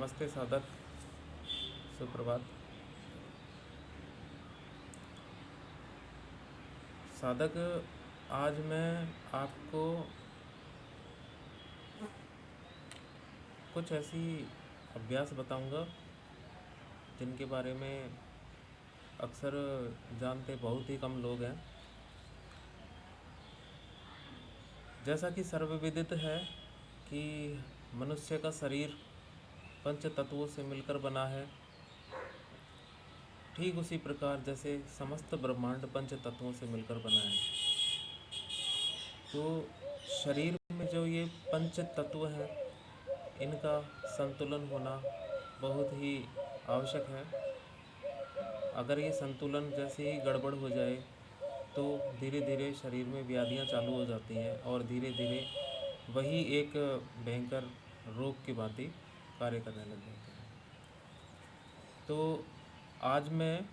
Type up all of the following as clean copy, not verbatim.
नमस्ते साधक, सुप्रभात। साधक, आज मैं आपको कुछ ऐसी अभ्यास बताऊंगा जिनके बारे में अक्सर जानते बहुत ही कम लोग हैं। जैसा कि सर्वविदित है कि मनुष्य का शरीर पंच तत्वों से मिलकर बना है, ठीक उसी प्रकार जैसे समस्त ब्रह्मांड पंच तत्वों से मिलकर बना है। तो शरीर में जो ये पंच तत्व हैं, इनका संतुलन होना बहुत ही आवश्यक है। अगर ये संतुलन जैसे ही गड़बड़ हो जाए तो धीरे धीरे शरीर में व्याधियाँ चालू हो जाती हैं और धीरे धीरे वही एक भयंकर रोग की भांति कार्य करने लग जाते हैं। तो आज मैं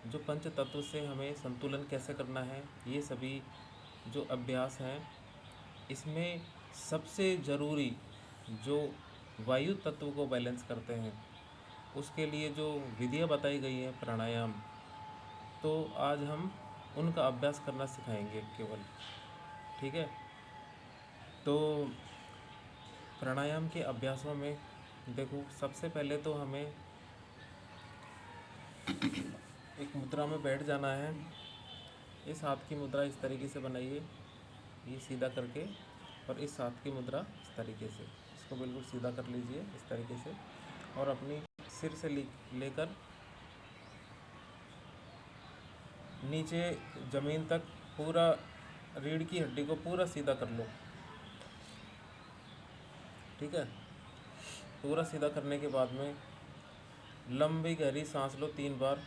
जो पंच तत्व से हमें संतुलन कैसे करना है, ये सभी जो अभ्यास हैं, इसमें सबसे ज़रूरी जो वायु तत्व को बैलेंस करते हैं, उसके लिए जो विधियाँ बताई गई हैं प्राणायाम, तो आज हम उनका अभ्यास करना सिखाएंगे केवल। ठीक है। तो प्राणायाम के अभ्यासों में देखो, सबसे पहले तो हमें एक मुद्रा में बैठ जाना है। इस हाथ की मुद्रा इस तरीके से बनाइए, ये सीधा करके, और इस हाथ की मुद्रा इस तरीके से, इसको बिल्कुल सीधा कर लीजिए इस तरीके से, और अपनी सिर से लेकर नीचे ज़मीन तक पूरा रीढ़ की हड्डी को पूरा सीधा कर लो। ठीक है। पूरा सीधा करने के बाद में लंबी गहरी सांस लो 3 बार।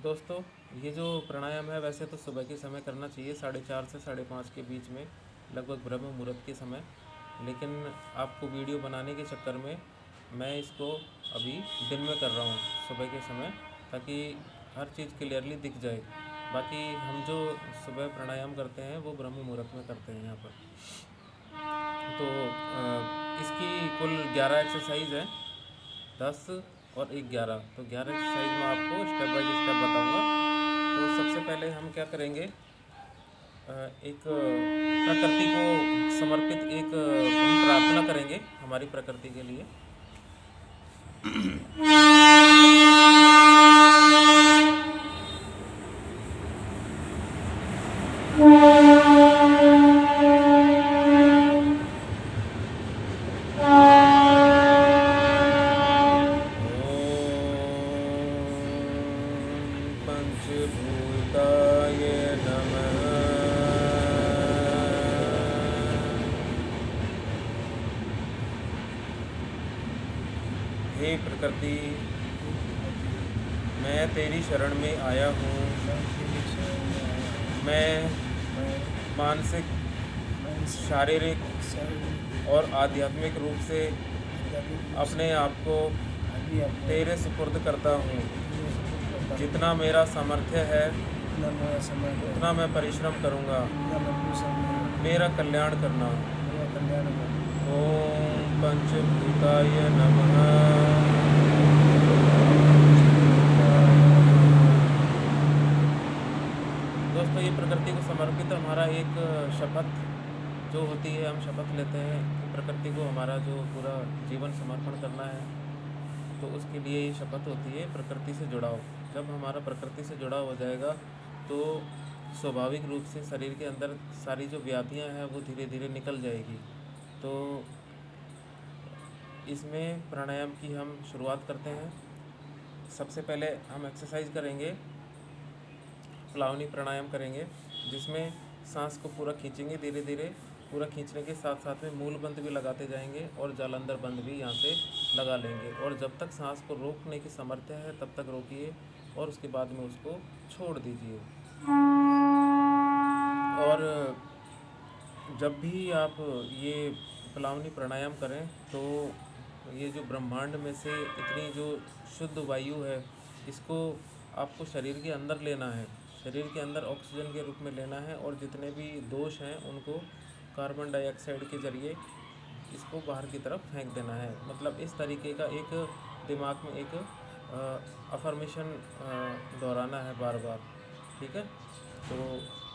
दोस्तों, ये जो प्राणायाम है वैसे तो सुबह के समय करना चाहिए, 4:30 से 5:30 के बीच में, लगभग ब्रह्म मुहूर्त के समय। लेकिन आपको वीडियो बनाने के चक्कर में मैं इसको अभी दिन में कर रहा हूँ, सुबह के समय, ताकि हर चीज़ क्लियरली दिख जाए। बाकी हम जो सुबह प्राणायाम करते हैं वो ब्रह्म मुहूर्त में करते हैं यहाँ पर। तो इसकी कुल 11 एक्सरसाइज है, 10 और 11। तो 11 एक्सरसाइज में आपको स्टेप बाय स्टेप बताऊंगा। तो सबसे पहले हम क्या करेंगे, एक प्रकृति को समर्पित एक हम प्रार्थना करेंगे हमारी प्रकृति के लिए। पंचभूताय नमः। हे प्रकृति, मैं तेरी शरण में आया हूँ। मैं मानसिक, शारीरिक और आध्यात्मिक रूप से अपने आप को तेरे सुपुर्द करता हूँ। जितना मेरा सामर्थ्य है उतना मैं परिश्रम करूँगा मेरा कल्याण करना। ओम पंचभूताय नमः। दोस्तों, ये प्रकृति को समर्पित हमारा एक शपथ जो होती है, हम शपथ लेते हैं कि प्रकृति को हमारा जो पूरा जीवन समर्पण करना है, तो उसके लिए ये शपथ होती है प्रकृति से जुड़ाव। जब हमारा प्रकृति से जुड़ाव हो जाएगा तो स्वाभाविक रूप से शरीर के अंदर सारी जो व्याधियां हैं वो धीरे धीरे निकल जाएगी। तो इसमें प्राणायाम की हम शुरुआत करते हैं। सबसे पहले हम एक्सरसाइज करेंगे, प्लावनी प्राणायाम करेंगे, जिसमें सांस को पूरा खींचेंगे धीरे धीरे। पूरा खींचने के साथ साथ में मूल बंद भी लगाते जाएंगे और जालंधर बंद भी यहाँ से लगा लेंगे। और जब तक सांस को रोकने की सामर्थ्य है तब तक रोकिए, और उसके बाद में उसको छोड़ दीजिए। और जब भी आप ये प्लावनी प्राणायाम करें तो ये जो ब्रह्मांड में से इतनी जो शुद्ध वायु है, इसको आपको शरीर के अंदर लेना है, शरीर के अंदर ऑक्सीजन के रूप में लेना है, और जितने भी दोष हैं उनको कार्बन डाइऑक्साइड के ज़रिए इसको बाहर की तरफ फेंक देना है। मतलब इस तरीके का एक दिमाग में एक अफर्मेशन दोहराना है बार बार। ठीक है, तो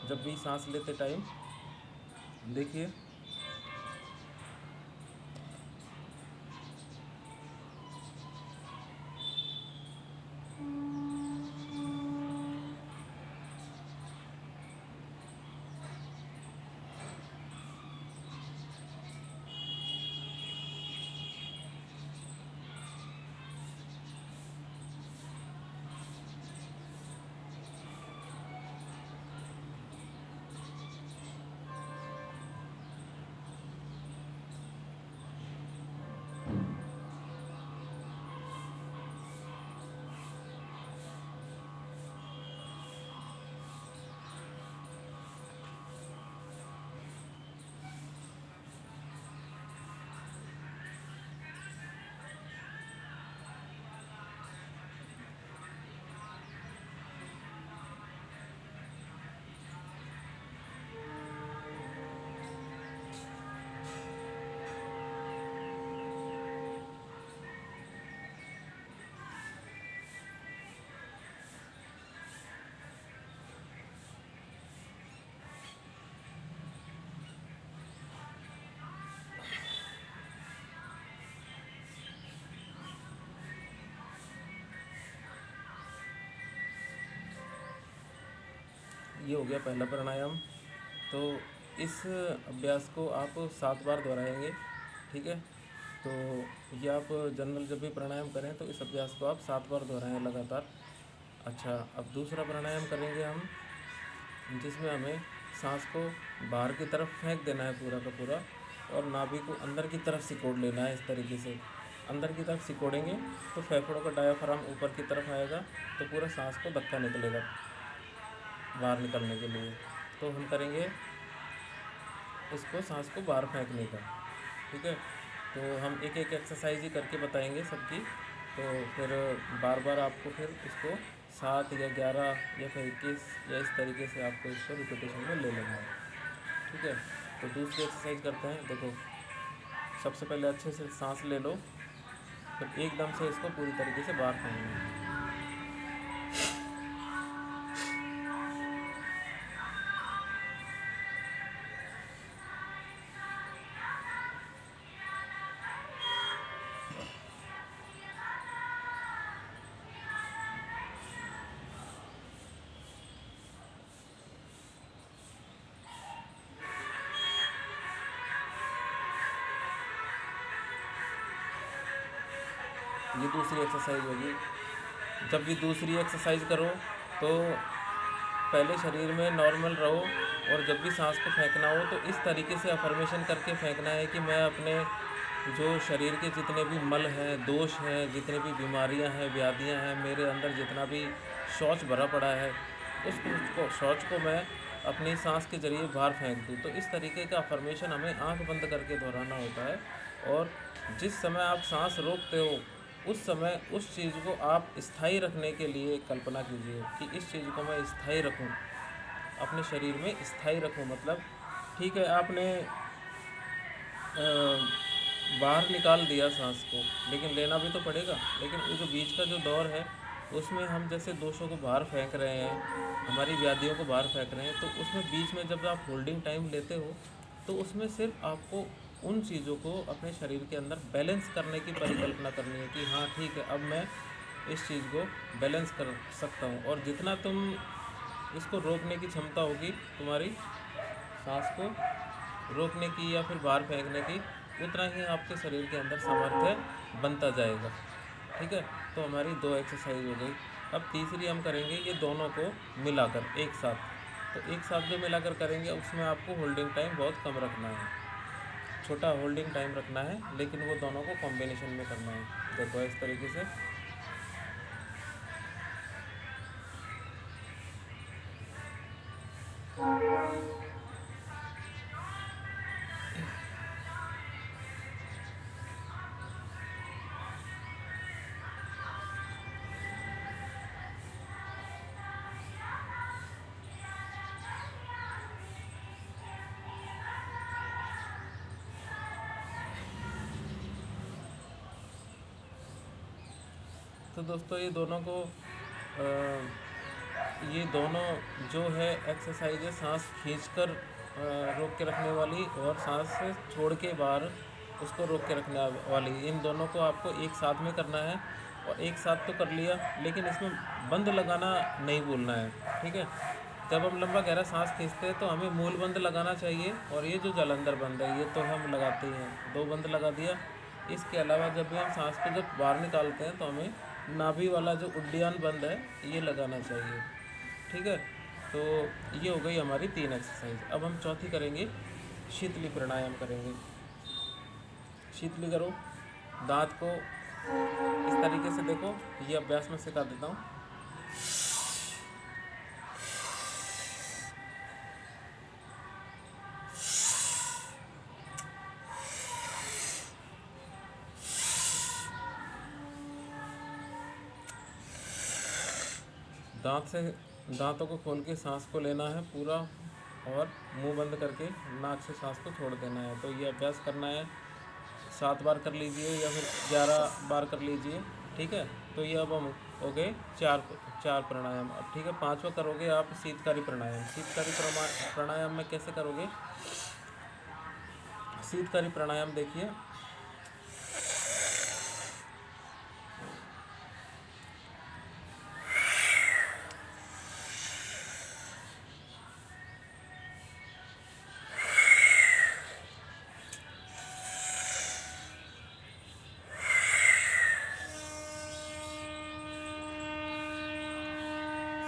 जब भी सांस लेते टाइम देखिए, ये हो गया पहला प्राणायाम। तो इस अभ्यास को आप 7 बार दोहराएंगे। ठीक है, तो ये आप जनरल जब भी प्राणायाम करें तो इस अभ्यास को आप 7 बार दोहराएं लगातार। अच्छा, अब दूसरा प्राणायाम करेंगे हम, जिसमें हमें सांस को बाहर की तरफ फेंक देना है पूरा का पूरा, और नाभि को अंदर की तरफ सिकोड़ लेना है। इस तरीके से अंदर की तरफ सिकोड़ेंगे तो फेफड़ों का डायाफ्राम ऊपर की तरफ आएगा, तो पूरा सांस को धक्का निकलेगा बाहर निकलने के लिए। तो हम करेंगे इसको, सांस को बाहर फेंकने का। ठीक है, तो हम एक एक एक्सरसाइज ही करके बताएंगे सबकी। तो फिर बार बार आपको फिर इसको 7 या 11 या फिर 21 या इस तरीके से आपको इसको रिपीटेशन में ले लेना है। ठीक है, तो दूसरी एक्सरसाइज करते हैं। देखो, सबसे पहले अच्छे से सांस ले लो, फिर एकदम से इसको पूरी तरीके से बाहर फेंकना है। ये दूसरी एक्सरसाइज होगी। जब भी दूसरी एक्सरसाइज करो तो पहले शरीर में नॉर्मल रहो, और जब भी सांस को फेंकना हो तो इस तरीके से अफर्मेशन करके फेंकना है कि मैं अपने जो शरीर के जितने भी मल हैं, दोष हैं, जितने भी बीमारियां हैं, व्याधियां हैं, मेरे अंदर जितना भी शौच भरा पड़ा है, उस शौच को मैं अपनी सांस के ज़रिए बाहर फेंक दूँ। तो इस तरीके का अफर्मेशन हमें आंख बंद करके दोहराना होता है। और जिस समय आप सांस रोकते हो उस समय उस चीज़ को आप स्थायी रखने के लिए कल्पना कीजिए कि इस चीज़ को मैं स्थायी रखूं, अपने शरीर में स्थायी रखूं। मतलब ठीक है, आपने बाहर निकाल दिया सांस को, लेकिन लेना भी तो पड़ेगा। लेकिन वो जो बीच का जो दौर है उसमें हम जैसे दोषों को बाहर फेंक रहे हैं, हमारी व्याधियों को बाहर फेंक रहे हैं, तो उसमें बीच में जब आप होल्डिंग टाइम लेते हो तो उसमें सिर्फ आपको उन चीज़ों को अपने शरीर के अंदर बैलेंस करने की परिकल्पना करनी है कि हाँ ठीक है, अब मैं इस चीज़ को बैलेंस कर सकता हूँ। और जितना तुम इसको रोकने की क्षमता होगी तुम्हारी, सांस को रोकने की या फिर बाहर फेंकने की, उतना ही आपके शरीर के अंदर सामर्थ्य बनता जाएगा। ठीक है, तो हमारी 2 एक्सरसाइज हो गई। अब तीसरी हम करेंगे ये दोनों को मिलाकर एक साथ। तो एक साथ जो मिलाकर करेंगे उसमें आपको होल्डिंग टाइम बहुत कम रखना है, छोटा होल्डिंग टाइम रखना है, लेकिन वो दोनों को कॉम्बिनेशन में करना है। देखो इस तरीके से, तो दोस्तों ये दोनों जो है एक्सरसाइज है सांस खींचकर रोक के रखने वाली और सांस छोड़ के बाहर उसको रोक के रखने वाली, इन दोनों को आपको एक साथ में करना है। और एक साथ तो कर लिया, लेकिन इसमें बंद लगाना नहीं भूलना है, ठीक है। जब हम लंबा गहरा सांस खींचते हैं तो हमें मूल बंद लगाना चाहिए, और ये जो जलंधर बंद है ये तो हम लगाते ही हैं, 2 बंद लगा दिया। इसके अलावा जब भी हम सांस को जब बाहर निकालते हैं तो हमें नाभि वाला जो उड्डयन बंद है ये लगाना चाहिए, ठीक है। तो ये हो गई हमारी 3 एक्सरसाइज। अब हम चौथी करेंगे, शीतली प्राणायाम करेंगे। शीतली करो, दांत को इस तरीके से देखो, ये अभ्यास में सिखा देता हूँ। दांतों को खोल के सांस को लेना है पूरा, और मुंह बंद करके नाक से सांस को छोड़ देना है। तो ये अभ्यास करना है, 7 बार कर लीजिए या फिर 11 बार कर लीजिए, ठीक है। तो ये अब हम हो गए 4 प्राणायाम। अब ठीक है, 5वां करोगे आप शीतकारी प्राणायाम। शीतकारी प्राणायाम में कैसे करोगे? शीतकारी प्राणायाम देखिए,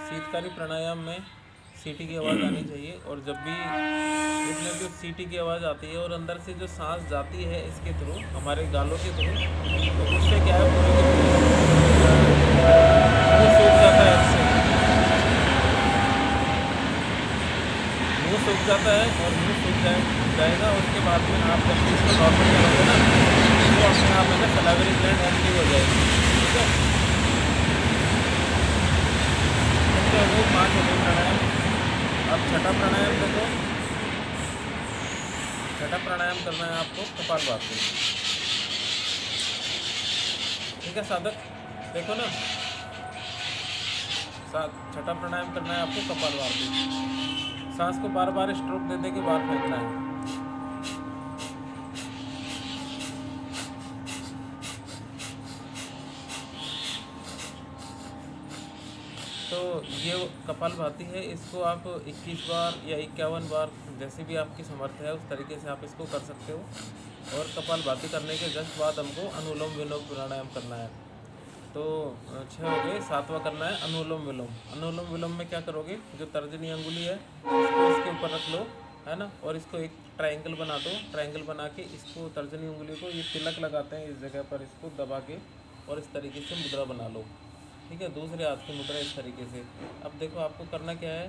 शीतकारी प्राणायाम में सीटी की आवाज़ आनी चाहिए, और जब भी इसमें जो सीटी की आवाज़ आती है और अंदर से जो सांस जाती है इसके थ्रू, हमारे गालों के थ्रू, तो उससे क्या है, मुँह सूख जाता है, इससे मुँह सूख जाता है, और मुँह सूख जाएगा। और उसके बाद में आप जब इसको नॉर्मल करोगे ना, तो अपने आप में सलाइवरी ग्लैंड एक्टिव हो जाएगी, ठीक है। वो 5 हो गए प्राणायाम। अब छठा प्राणायाम देखो, छठा प्राणायाम करना है आपको कपालभाति, ठीक है साधक, देखो ना, छठा प्राणायाम करना है आपको कपालभाति। सांस को बार बार स्ट्रोक दे दे के बाहर फेंकना है। तो ये कपालभाति है, इसको आप 21 बार या 51 बार जैसे भी आपकी समर्थ है उस तरीके से आप इसको कर सकते हो। और कपालभाति करने के जस्ट बाद हमको अनुलोम विलोम प्राणायाम करना है। तो 6 हो गए, 7वां करना है अनुलोम विलोम। अनुलोम विलोम में क्या करोगे, जो तर्जनी अंगुली है इसको इसके ऊपर रख लो, है ना, और इसको एक ट्रायंगल बना दो। ट्रायंगल बना के इसको तर्जनी उंगली को, ये तिलक लगाते हैं इस जगह पर, इसको दबा के और इस तरीके से मुद्रा बना लो, ठीक है। दूसरे हाथ की मुद्रा इस तरीके से। अब देखो आपको करना क्या है,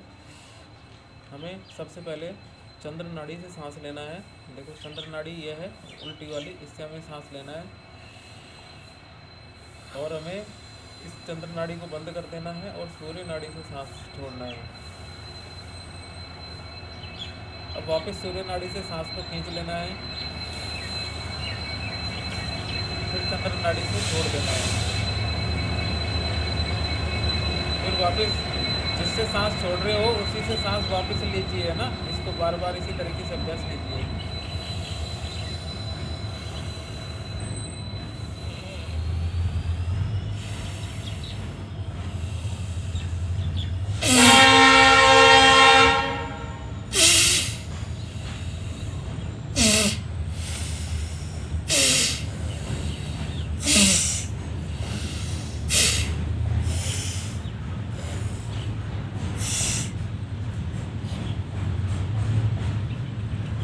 हमें सबसे पहले चंद्र नाड़ी से सांस लेना है। देखो चंद्र नाड़ी ये है उल्टी वाली, इससे हमें सांस लेना है, और हमें इस चंद्र नाड़ी को बंद कर देना है और सूर्य नाड़ी से सांस छोड़ना है। अब वापस सूर्य नाड़ी से सांस को खींच लेना है, फिर चंद्र नाड़ी से छोड़ देना है, फिर वापस जिससे सांस छोड़ रहे हो उसी से सांस वापस लीजिए, है ना। इसको बार बार इसी तरीके से अभ्यास कीजिए।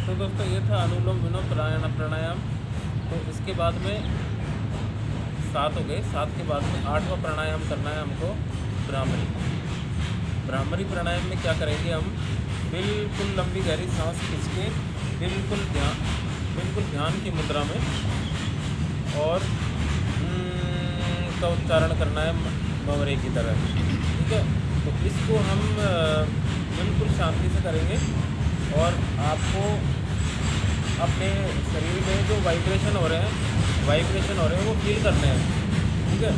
तो दोस्तों ये था अनुलोम विलोम प्राणायाम। तो इसके बाद में 7 हो गए, 7 के बाद में 8वां प्राणायाम करना है हमको भ्रामरी। भ्रामरी प्राणायाम में क्या करेंगे, हम बिल्कुल लंबी गहरी सांस खींच के बिल्कुल ध्यान की मुद्रा में, और का उच्चारण करना है भंवरे की तरह, ठीक है। तो इसको हम बिल्कुल शांति से करेंगे, और आपको अपने शरीर में जो वाइब्रेशन हो रहे हैं वो फील करने हैं, ठीक है।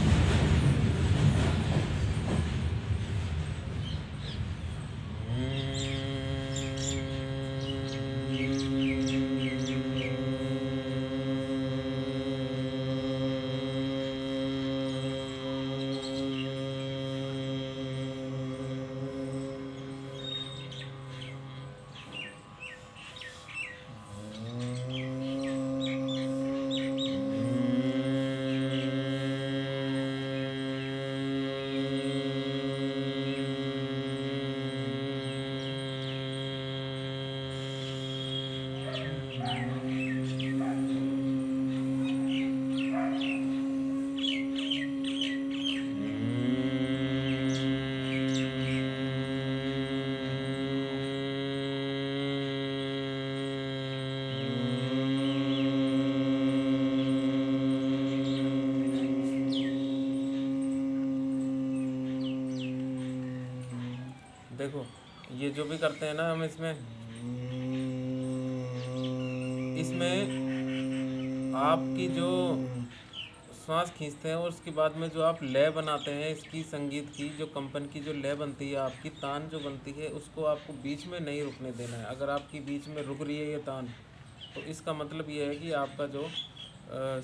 देखो ये जो भी करते हैं ना हम इसमें आपकी जो श्वास खींचते हैं और उसके बाद में जो आप लय बनाते हैं इसकी संगीत की जो कंपन की जो लय बनती है आपकी तान जो बनती है उसको आपको बीच में नहीं रुकने देना है। अगर आपकी बीच में रुक रही है ये तान तो इसका मतलब ये है कि आपका जो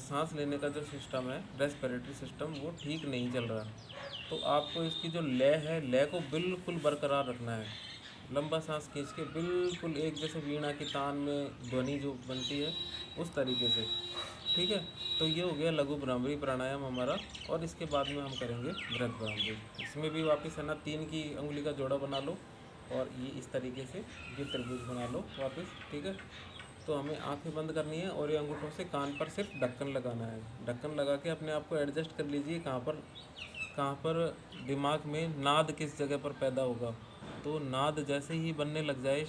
सांस लेने का जो सिस्टम है रेस्पिरेटरी सिस्टम वो ठीक नहीं चल रहा है। तो आपको इसकी जो लय है लय को बिल्कुल बरकरार रखना है। लंबा सांस खींच के बिल्कुल एक जैसे वीणा की तान में ध्वनि जो बनती है उस तरीके से। ठीक है, तो ये हो गया लघु भ्रामरी प्राणायाम हमारा। और इसके बाद में हम करेंगे वृद्ध भ्रामरी। इसमें भी वापस है ना 3 की उंगली का जोड़ा बना लो और ये इस तरीके से ये त्रिभुज बना लो वापस। ठीक है, तो हमें आंखें बंद करनी है और ये अंगूठों से कान पर सिर्फ ढक्कन लगाना है। ढक्कन लगा के अपने आप को एडजस्ट कर लीजिए कहाँ पर दिमाग में नाद किस जगह पर पैदा होगा। तो नाद जैसे ही बनने लग जाए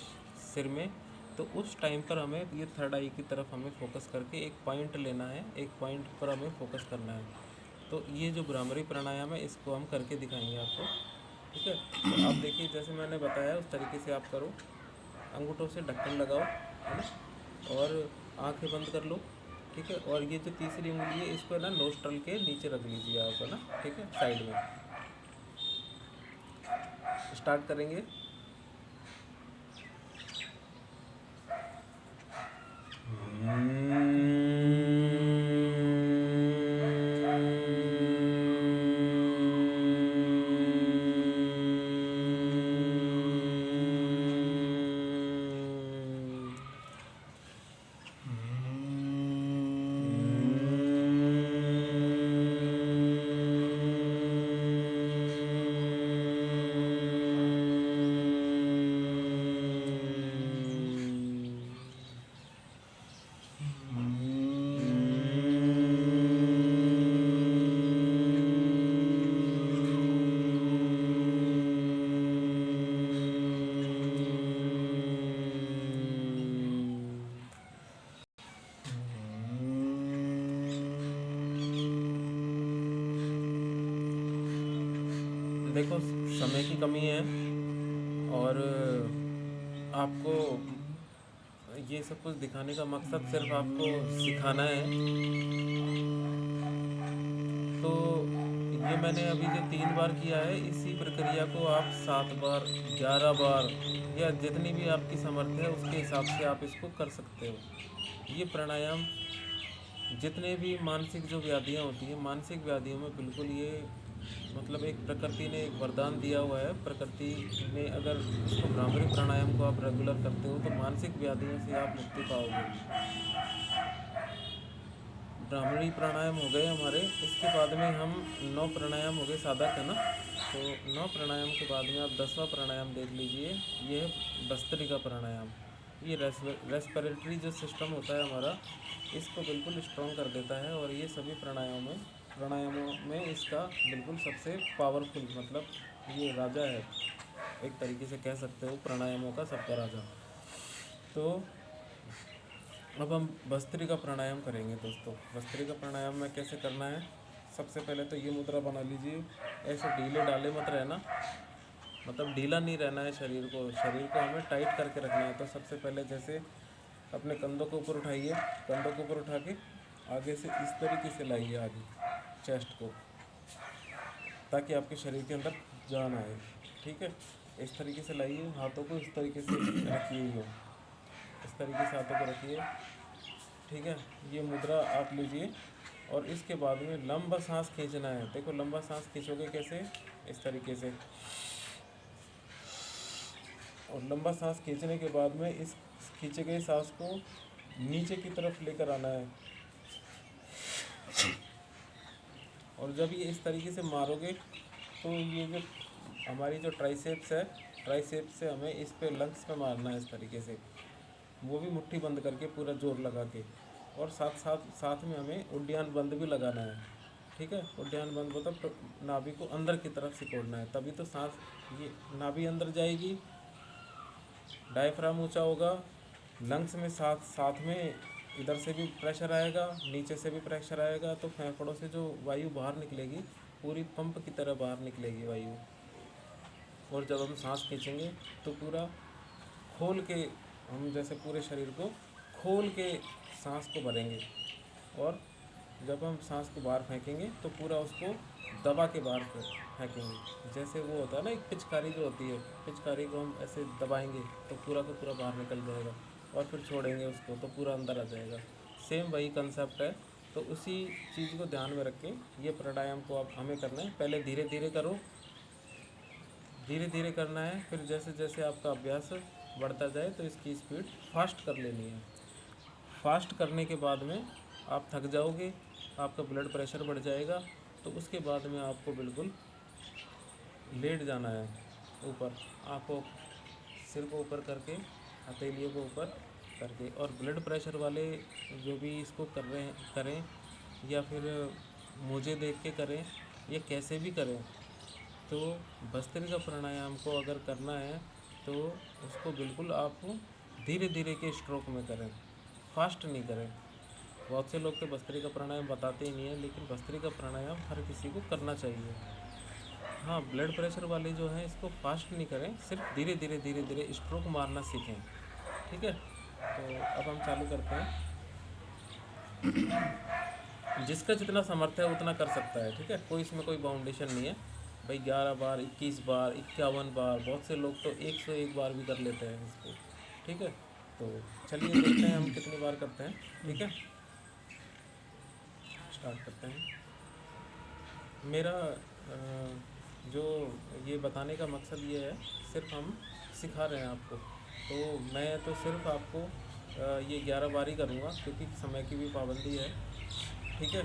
सिर में तो उस टाइम पर हमें ये थर्ड आई की तरफ हमें फोकस करके एक पॉइंट लेना है, एक पॉइंट पर हमें फोकस करना है। तो ये जो भ्रामरी प्राणायाम है इसको हम करके दिखाएंगे आपको। ठीक है, तो आप देखिए जैसे मैंने बताया उस तरीके से आप करो। अंगूठों से ढक्कन लगाओ, है ना, और आंखें बंद कर लो। ठीक है, और ये जो तीसरी उंगली है इसको है ना नोस्ट्रल के नीचे रख लीजिए आप, है ना। ठीक है, साइड में स्टार्ट करेंगे। देखो समय की कमी है और आपको ये सब कुछ दिखाने का मकसद सिर्फ आपको सिखाना है। तो ये मैंने अभी जो 3 बार किया है इसी प्रक्रिया को आप 7 बार 11 बार या जितनी भी आपकी सामर्थ्य है उसके हिसाब से आप इसको कर सकते हो। ये प्राणायाम जितने भी मानसिक जो व्याधियाँ होती हैं, मानसिक व्याधियों में बिल्कुल ये मतलब एक प्रकृति ने एक वरदान दिया हुआ है। प्रकृति ने अगर इसको भ्रामरी प्राणायाम को आप रेगुलर करते हो तो मानसिक व्याधियों से आप मुक्ति पाओगे। भ्रामरी प्राणायाम हो गए हमारे। इसके बाद में हम 9 प्राणायाम हो गए साधक, है ना। तो 9 प्राणायाम के बाद में आप 10वां प्राणायाम देख लीजिए। ये है भस्त्रिका प्राणायाम। ये रेस्पिरेटरी जो सिस्टम होता है हमारा इसको बिल्कुल स्ट्रॉन्ग कर देता है और ये सभी प्राणायामों में इसका बिल्कुल सबसे पावरफुल मतलब ये राजा है, एक तरीके से कह सकते हो प्राणायामों का सबका राजा। तो अब हम भस्त्रिका प्राणायाम करेंगे दोस्तों। भस्त्रिका प्राणायाम में कैसे करना है, सबसे पहले तो ये मुद्रा बना लीजिए। ऐसे ढीले डाले मत रहना, मतलब ढीला नहीं रहना है शरीर को हमें टाइट करके रखना है। तो सबसे पहले जैसे अपने कंधों को ऊपर उठाइए, कंधों को ऊपर उठा के आगे से इस तरीके से लाइए आगे चेस्ट को, ताकि आपके शरीर के अंदर जान आए। ठीक है, इस तरीके से लाइए। हाथों को इस तरीके से रखिए, इस तरीके से हाथों को रखिए। ठीक है, ये मुद्रा आप लीजिए और इसके बाद में लंबा सांस खींचना है। देखो लंबा सांस खींचोगे कैसे, इस तरीके से। और लंबा सांस खींचने के बाद में इस खींचे गए सांस को नीचे की तरफ लेकर आना है। और जब ये इस तरीके से मारोगे तो ये जो हमारी जो ट्राइसेप्स है, ट्राइसेप्स से हमें इस पे लंग्स पे मारना है इस तरीके से, वो भी मुट्ठी बंद करके पूरा जोर लगा के। और साथ में हमें उड्डयन बंद भी लगाना है। ठीक है, उड्डयन बंद मतलब नाभि को अंदर की तरफ सिकोड़ना है, तभी तो सांस ये नाभि अंदर जाएगी, डायफ्राम ऊंचा होगा, लंग्स में साथ में इधर से भी प्रेशर आएगा, नीचे से भी प्रेशर आएगा। तो फेफड़ों से जो वायु बाहर निकलेगी पूरी पंप की तरह बाहर निकलेगी वायु। और जब हम सांस खींचेंगे तो पूरा खोल के, हम जैसे पूरे शरीर को खोल के सांस को भरेंगे। और जब हम सांस को बाहर फेंकेंगे तो पूरा उसको दबा के बाहर फेंकेंगे। जैसे वो होता है ना, एक पिचकारी जो होती है, पिचकारी को हम ऐसे दबाएंगे तो पूरा का पूरा बाहर निकल जाएगा, और फिर छोड़ेंगे उसको तो पूरा अंदर आ जाएगा। सेम वही कंसेप्ट है। तो उसी चीज़ को ध्यान में रख के ये प्राणायाम को आप हमें करना है। पहले धीरे धीरे करो, धीरे धीरे करना है। फिर जैसे जैसे आपका अभ्यास बढ़ता जाए तो इसकी स्पीड फास्ट कर लेनी है। फास्ट करने के बाद में आप थक जाओगे, आपका ब्लड प्रेशर बढ़ जाएगा। तो उसके बाद में आपको बिल्कुल लेट जाना है ऊपर, आँखों सिर को ऊपर करके, हथेलियों को ऊपर करके। और ब्लड प्रेशर वाले जो भी इसको कर रहे हैं करें, या फिर मुझे देख के करें, या कैसे भी करें, तो भस्त्रिका प्राणायाम को अगर करना है तो उसको बिल्कुल आप धीरे धीरे के स्ट्रोक में करें, फास्ट नहीं करें। बहुत से लोग तो भस्त्रिका प्राणायाम बताते ही नहीं है, लेकिन भस्त्रिका प्राणायाम हर किसी को करना चाहिए। हाँ, ब्लड प्रेशर वाले जो हैं इसको फास्ट नहीं करें, सिर्फ धीरे धीरे धीरे धीरे स्ट्रोक मारना सीखें। ठीक है, तो अब हम चालू करते हैं। जिसका जितना सामर्थ्य है उतना कर सकता है। ठीक है, कोई इसमें कोई बाउंडेशन नहीं है भाई। 11 बार, 21 बार, 51 बार, बहुत से लोग तो 101 बार भी कर लेते हैं इसको। ठीक है, तो चलिए देखते हैं हम कितनी बार करते हैं। ठीक है, स्टार्ट करते हैं। मेरा जो ये बताने का मकसद ये है, सिर्फ हम सिखा रहे हैं आपको। तो मैं तो सिर्फ आपको ये 11 बार ही करूँगा, क्योंकि समय की भी पाबंदी है। ठीक है,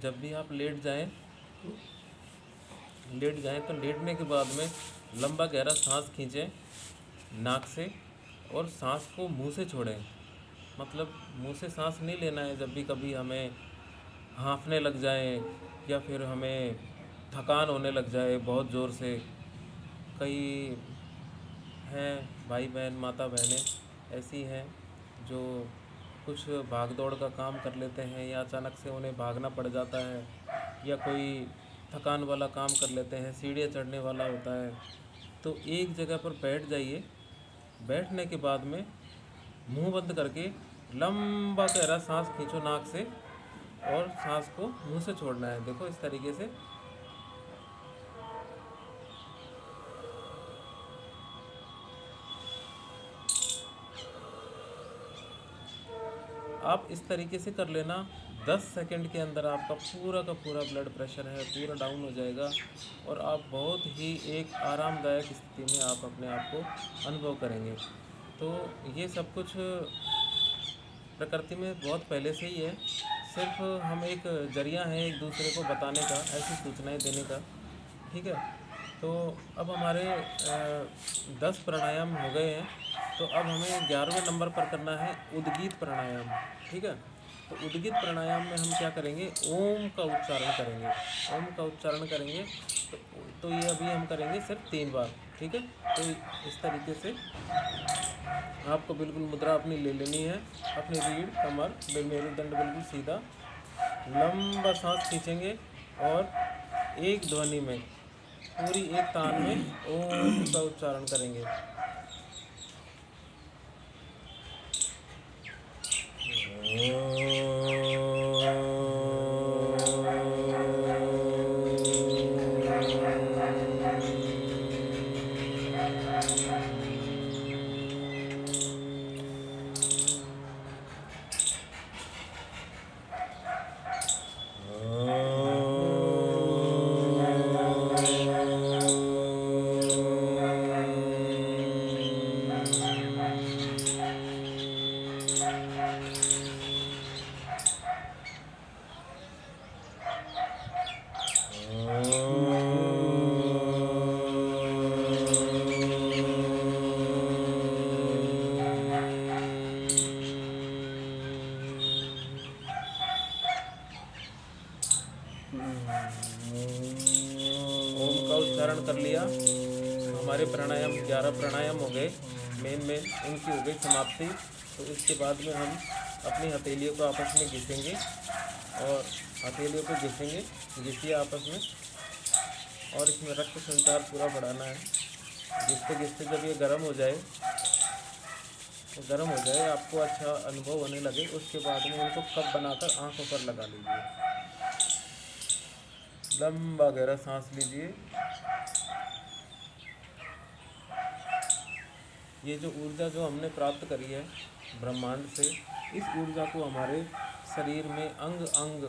जब भी आप लेट जाएं तो लेटने के बाद में लंबा गहरा सांस खींचें नाक से, और सांस को मुंह से छोड़ें। मतलब मुंह से सांस नहीं लेना है। जब भी कभी हमें हाँफने लग जाए, या फिर हमें थकान होने लग जाए बहुत ज़ोर से, कई हैं भाई बहन, माता बहनें ऐसी हैं जो कुछ भाग दौड़ का काम कर लेते हैं, या अचानक से उन्हें भागना पड़ जाता है, या कोई थकान वाला काम कर लेते हैं, सीढ़ियाँ चढ़ने वाला होता है। तो एक जगह पर बैठ जाइए। बैठने के बाद में मुंह बंद करके लंबा गहरा सांस खींचो नाक से, और सांस को मुंह से छोड़ना है। देखो इस तरीके से। आप इस तरीके से कर लेना। 10 सेकंड के अंदर आपका पूरा का पूरा ब्लड प्रेशर है पूरा डाउन हो जाएगा, और आप बहुत ही एक आरामदायक स्थिति में आप अपने आप को अनुभव करेंगे। तो ये सब कुछ प्रकृति में बहुत पहले से ही है, सिर्फ हम एक जरिया है एक दूसरे को बताने का, ऐसी सूचनाएं देने का। ठीक है, तो अब हमारे 10 प्राणायाम हो गए हैं। तो अब हमें 11वें नंबर पर करना है उद्गीत प्राणायाम। ठीक है, तो उद्गीत प्राणायाम में हम क्या करेंगे, ओम का उच्चारण करेंगे। ओम का उच्चारण करेंगे तो ये अभी हम करेंगे सिर्फ 3 बार। ठीक है, तो इस तरीके से आपको बिल्कुल मुद्रा अपनी ले लेनी है। अपनी रीढ़, कमर, मेरुदंड बिल्कुल सीधा, लंबा सांस खींचेंगे, और एक ध्वनि में, पूरी एक तान में ओम का उच्चारण करेंगे। ओम का उच्चारण कर लिया। हमारे प्राणायाम 11 प्राणायाम हो गए, मेन इनकी हो गई समाप्ति। तो इसके बाद में हम अपनी हथेलियों को आपस में घिसेंगे और हथेलियों को घिसिए आपस में, और इसमें रक्त संचार पूरा बढ़ाना है। घिसते घिसते जब ये गर्म हो जाए आपको अच्छा अनुभव होने लगे, उसके बाद में इनको कप बनाकर आंखों पर लगा लीजिए। लंबा गहरा सांस लीजिए। ये जो ऊर्जा जो हमने प्राप्त करी है ब्रह्मांड से, इस ऊर्जा को हमारे शरीर में अंग अंग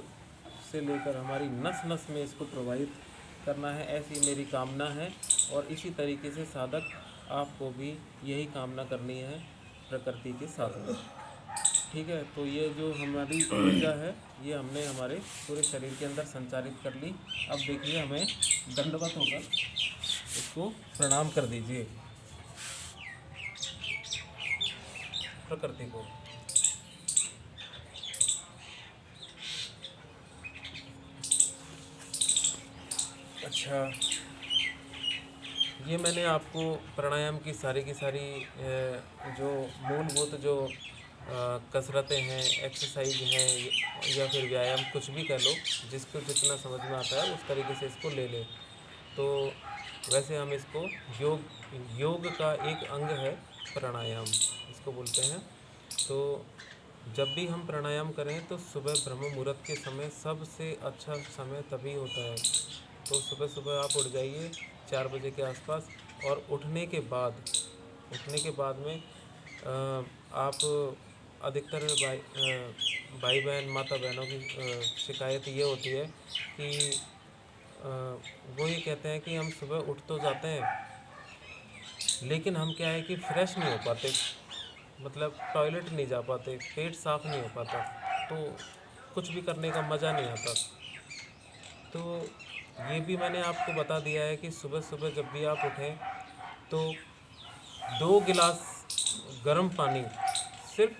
से लेकर हमारी नस नस में इसको प्रवाहित करना है, ऐसी मेरी कामना है। और इसी तरीके से साधक आपको भी यही कामना करनी है प्रकृति के साथ में, ठीक है। तो ये जो हमारी ऊर्जा है ये हमने हमारे पूरे शरीर के अंदर संचारित कर ली। अब देखिए, हमें दंडवत होकर इसको प्रणाम कर दीजिए प्रकृति को। अच्छा, ये मैंने आपको प्राणायाम की सारी जो मूलभूत जो कसरतें हैं, एक्सरसाइज हैं या फिर व्यायाम, कुछ भी कह लो, जिसको जितना समझ में आता है उस तरीके से इसको ले ले। तो वैसे हम इसको योग का एक अंग है प्राणायाम, इसको बोलते हैं। तो जब भी हम प्राणायाम करें तो सुबह ब्रह्म मुहूर्त के समय सबसे अच्छा समय तभी होता है। तो सुबह सुबह आप उठ जाइए 4 बजे के आसपास, और उठने के बाद में आप अधिकतर भाई बहन माता बहनों की शिकायत ये होती है कि वो ये कहते हैं कि हम सुबह उठ तो जाते हैं, लेकिन हम क्या है कि फ्रेश नहीं हो पाते, मतलब टॉयलेट नहीं जा पाते, पेट साफ नहीं हो पाता, तो कुछ भी करने का मज़ा नहीं आता। तो ये भी मैंने आपको बता दिया है कि सुबह सुबह जब भी आप उठें तो 2 गिलास गर्म पानी, सिर्फ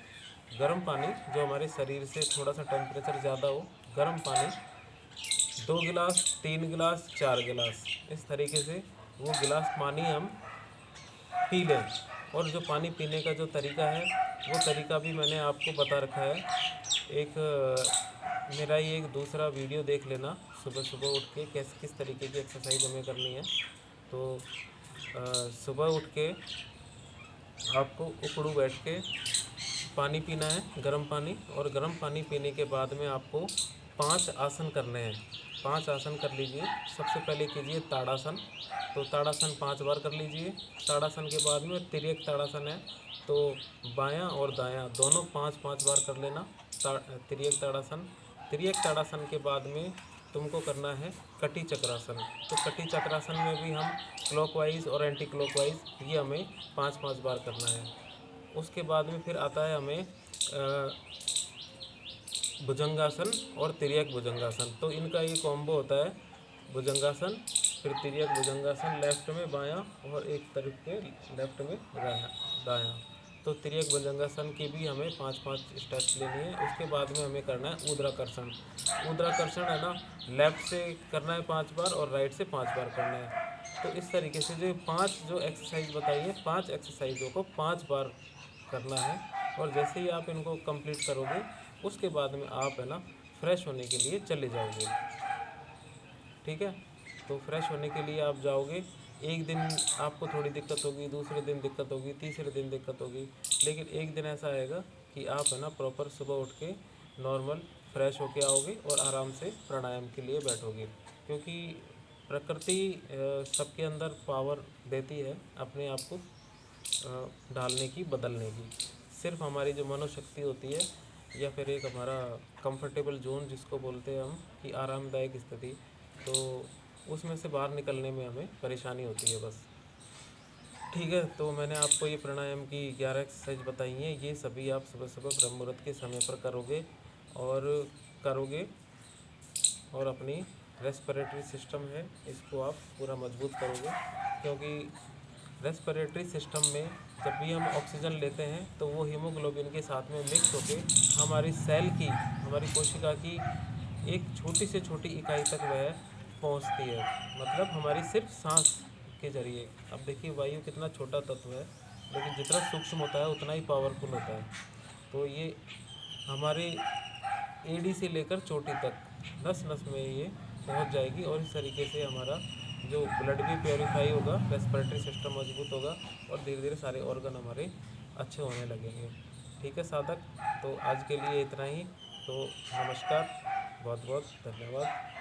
गर्म पानी, जो हमारे शरीर से थोड़ा सा टेम्परेचर ज़्यादा हो, गर्म पानी 2 गिलास, 3 गिलास, 4 गिलास, इस तरीके से वो गिलास पानी हम पी लें। और जो पानी पीने का जो तरीका है वो तरीका भी मैंने आपको बता रखा है। मेरा ये एक दूसरा वीडियो देख लेना, सुबह सुबह उठ के किस तरीके की एक्सरसाइज हमें करनी है। तो सुबह उठ के आपको उकड़ू बैठ के पानी पीना है, गर्म पानी, और गर्म पानी पीने के बाद में आपको 5 आसन करने हैं। 5 आसन कर लीजिए। सबसे पहले कीजिए ताड़ासन, तो ताड़ासन 5 बार कर लीजिए। ताड़ासन के बाद में तिर्यक ताड़ासन है, तो बायां और दायां दोनों 5-5 बार कर लेना तिर्यक ताड़ासन के बाद में तुमको करना है कटी चक्रासन। तो कटी चक्रासन में भी हम क्लॉकवाइज और एंटी क्लॉकवाइज, ये हमें 5-5 बार करना है। उसके बाद में फिर आता है हमें भुजंगासन और तिर्यक भुजंगासन। तो इनका ये कॉम्बो होता है, भुजंगासन फिर तिर्यक भुजंगासन, लेफ्ट में बायां और एक तरफ के लेफ्ट में दायां। तो तिर्यक भुजंगासन की भी हमें 5-5 स्टेप्स लेनी है। उसके बाद में हमें करना है ऊर्ध्वाकर्षण है ना, लेफ़्ट से करना है 5 बार और राइट से 5 बार करना है। तो इस तरीके से जो 5 जो एक्सरसाइज बताई है, 5 एक्सरसाइजों को 5 बार करना है। और जैसे ही आप इनको कंप्लीट करोगे उसके बाद में आप है ना फ्रेश होने के लिए चले जाओगे, ठीक है। तो फ्रेश होने के लिए आप जाओगे, एक दिन आपको थोड़ी दिक्कत होगी, दूसरे दिन दिक्कत होगी, तीसरे दिन दिक्कत होगी, लेकिन एक दिन ऐसा आएगा कि आप है ना प्रॉपर सुबह उठ के नॉर्मल फ्रेश होके आओगे और आराम से प्राणायाम के लिए बैठोगे, क्योंकि प्रकृति सबके अंदर पावर देती है अपने आप को डालने की, बदलने की। सिर्फ हमारी जो मनोशक्ति होती है या फिर एक हमारा कंफर्टेबल जोन जिसको बोलते हैं हम कि आरामदायक स्थिति, तो उसमें से बाहर निकलने में हमें परेशानी होती है बस। ठीक है, तो मैंने आपको ये प्राणायाम की 11 एक्सरसाइज बताई हैं, ये सभी आप सुबह सुबह ब्रह्म मुहूर्त के समय पर और करोगे और अपनी रेस्पिरेटरी सिस्टम है इसको आप पूरा मजबूत करोगे, क्योंकि रेस्पिरेटरी सिस्टम में जब भी हम ऑक्सीजन लेते हैं तो वो हीमोग्लोबिन के साथ में मिक्स होके हमारी सेल की, हमारी कोशिका की एक छोटी से छोटी इकाई तक वह पहुंचती है, मतलब हमारी सिर्फ सांस के जरिए। अब देखिए वायु कितना छोटा तत्व है, लेकिन जितना सूक्ष्म होता है उतना ही पावरफुल होता है। तो ये हमारे एडी से लेकर चोटी तक नस नस में ये पहुंच जाएगी, और इस तरीके से हमारा जो ब्लड भी प्योरीफाई होगा, रेस्पिरेटरी सिस्टम मजबूत होगा और धीरे धीरे सारे ऑर्गन हमारे अच्छे होने लगेंगे। ठीक है साधक, तो आज के लिए इतना ही। तो नमस्कार, बहुत बहुत धन्यवाद।